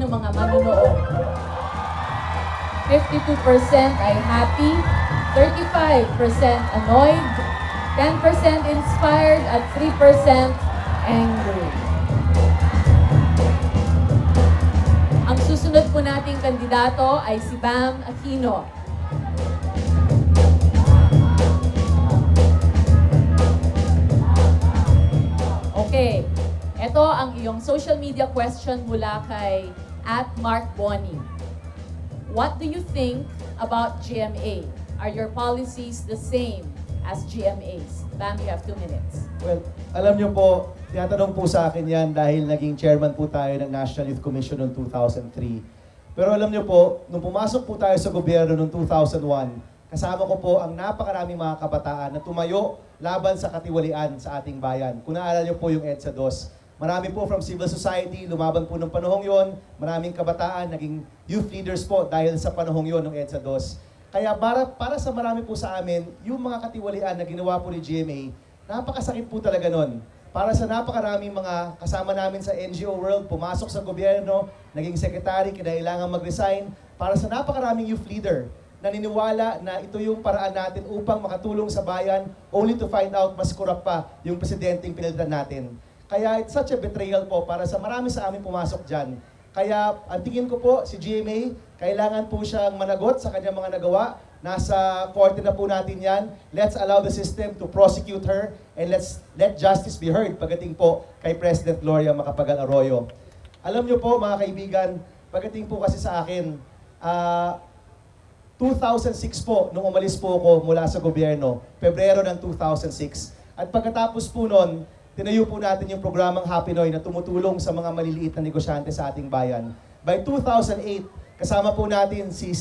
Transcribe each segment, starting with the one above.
ng mga manunood. 52% ay happy, 35% annoyed, 10% inspired, at 3% angry. Ang susunod po nating kandidato ay si Bam Aquino. Okay, ito ang iyong social media question mula kay @MarkBonnie. What do you think about GMA? Are your policies the same as GMA's? Bam, you have 2 minutes. Well, alam niyo po, tinatanong po sa akin yan dahil naging chairman po tayo ng National Youth Commission noong 2003. Pero alam niyo po, nung pumasok po tayo sa gobyerno noong 2001, kasama ko po ang napakaraming mga kabataan na tumayo laban sa katiwalian sa ating bayan. Kung naalala niyo po yung EDSA 2, marami po from civil society, lumaban po ng panahong yon. Maraming kabataan, naging youth leaders po dahil sa panahong yon ng EDSA 2. Kaya para sa marami po sa amin, yung mga katiwalian na ginawa po ni GMA, napakasakit po talaga nun. Para sa napakaraming mga kasama namin sa NGO world, pumasok sa gobyerno, naging secretary, kinailangan mag-resign. Para sa napakaraming youth leader, naniniwala na ito yung paraan natin upang makatulong sa bayan, only to find out mas kurap pa yung presidenteng pinilitan natin. Kaya it's such a betrayal po para sa marami sa amin pumasok dyan. Kaya ang tingin ko po, si GMA, kailangan po siyang managot sa kanyang mga nagawa. Nasa korte na po natin yan. Let's allow the system to prosecute her and let justice be heard pagdating po kay President Gloria Macapagal Arroyo. Alam niyo po mga kaibigan, pagdating po kasi sa akin, 2006 po, nung umalis po ako mula sa gobyerno, Pebrero ng 2006. At pagkatapos po nun, tinayo po natin yung programang Happy Noy na tumutulong sa mga maliliit na negosyante sa ating bayan. By 2008, kasama po natin si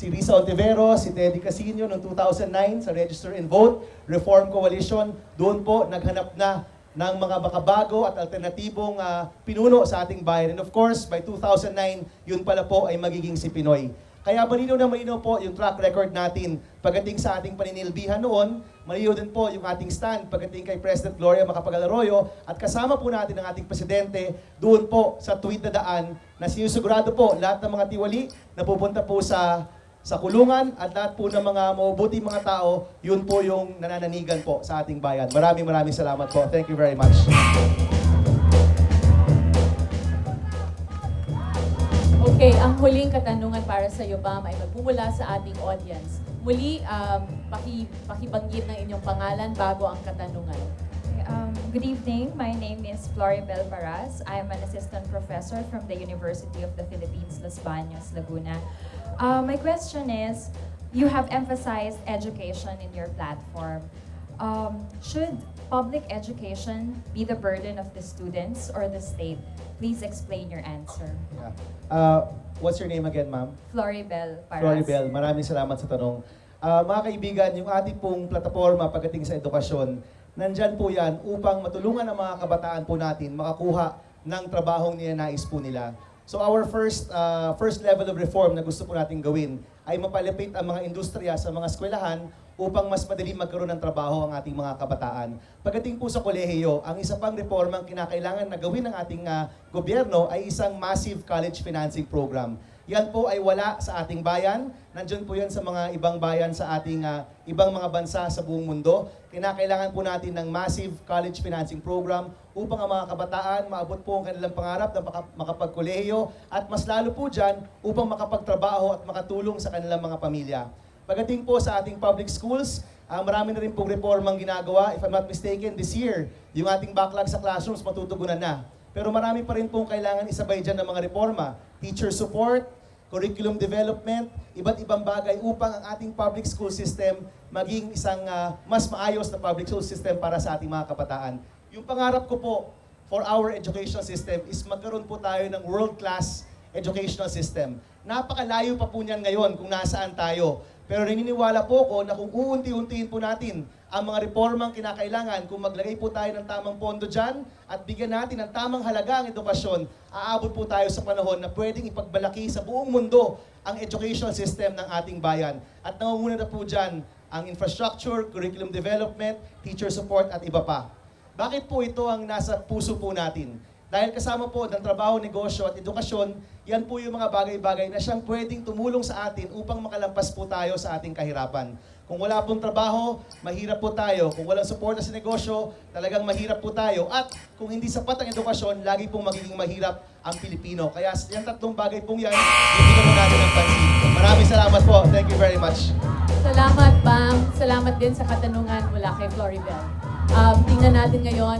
Risa Ontivero, si Teddy Casino noong 2009 sa Register and Vote, Reform Coalition. Doon po naghanap na ng mga makabago at alternatibong pinuno sa ating bayan. And of course, by 2009, yun pala po ay magiging si Pinoy. Kaya malinaw na malinaw po yung track record natin pagdating sa ating paninilbihan noon. Malinaw din po yung ating stand pagdating kay President Gloria Macapagal Arroyo. At kasama po natin ang ating presidente doon po sa tuwid na daan na sinusugurado po lahat ng mga tiwali na pupunta po sa kulungan at lahat po ng mga mabubuting mga tao, yun po yung nanananigan po sa ating bayan. Maraming salamat po. Thank you very much. Okay, ang huling katanungan para sa iyo, Bam, ay magmumula sa ating audience. Muli, pakibanggit ng inyong pangalan bago ang katanungan. Good evening. My name is Floribel Paras. I am an assistant professor from the University of the Philippines, Los Baños, Laguna. My question is, you have emphasized education in your platform. Should public education be the burden of the students or the state? Please explain your answer. What's your name again, ma'am? Floribel Paras. Floribel, maraming salamat sa tanong. Mga kaibigan, yung ating pong plataforma pagdating sa edukasyon, nandyan po yan upang matulungan ang mga kabataan po natin makakuha ng trabahong ninanais po nila. So our first level of reform na gusto po natin gawin ay mapalapit ang mga industriya sa mga eskwelahan upang mas madali magkaroon ng trabaho ang ating mga kabataan. Pagdating po sa kolehiyo, ang isa pang reformang kinakailangan na gawin ng ating gobyerno ay isang massive college financing program. Yan po ay wala sa ating bayan. Nandiyan po yan sa mga ibang bayan sa ating ibang mga bansa sa buong mundo. Kinakailangan po natin ng massive college financing program upang ang mga kabataan maabot po ang kanilang pangarap na makapagkolehiyo at mas lalo po dyan upang makapagtrabaho at makatulong sa kanilang mga pamilya. Pagdating po sa ating public schools, marami na rin pong reformang ginagawa. If I'm not mistaken, this year, yung ating backlog sa classrooms matutugunan na. Pero marami pa rin pong kailangan isabay dyan ng mga reforma. Teacher support, curriculum development, iba't ibang bagay upang ang ating public school system maging isang mas maayos na public school system para sa ating mga kabataan. Yung pangarap ko po for our educational system is magkaroon po tayo ng world-class educational system. Napakalayo pa po niyan ngayon kung nasaan tayo. Pero naniniwala po ko na kung uunti-untiin po natin ang mga reformang kinakailangan, kung maglagay po tayo ng tamang pondo dyan at bigyan natin ng tamang halaga ang edukasyon, aabot po tayo sa panahon na pwedeng ipagbalaki sa buong mundo ang educational system ng ating bayan. At nangunguna na po dyan ang infrastructure, curriculum development, teacher support at iba pa. Bakit po ito ang nasa puso po natin? Dahil kasama po ng trabaho, negosyo at edukasyon, yan po yung mga bagay-bagay na siyang pwedeng tumulong sa atin upang makalampas po tayo sa ating kahirapan. Kung wala pong trabaho, mahirap po tayo. Kung walang suporta sa negosyo, talagang mahirap po tayo. At kung hindi sapat ang edukasyon, lagi pong magiging mahirap ang Pilipino. Kaya yan tatlong bagay pong yan, bibigyan mo natin ng pansin. Maraming salamat po. Thank you very much. Salamat, Bang. Salamat din sa katanungan mula kay Floribel. Tingnan natin ngayon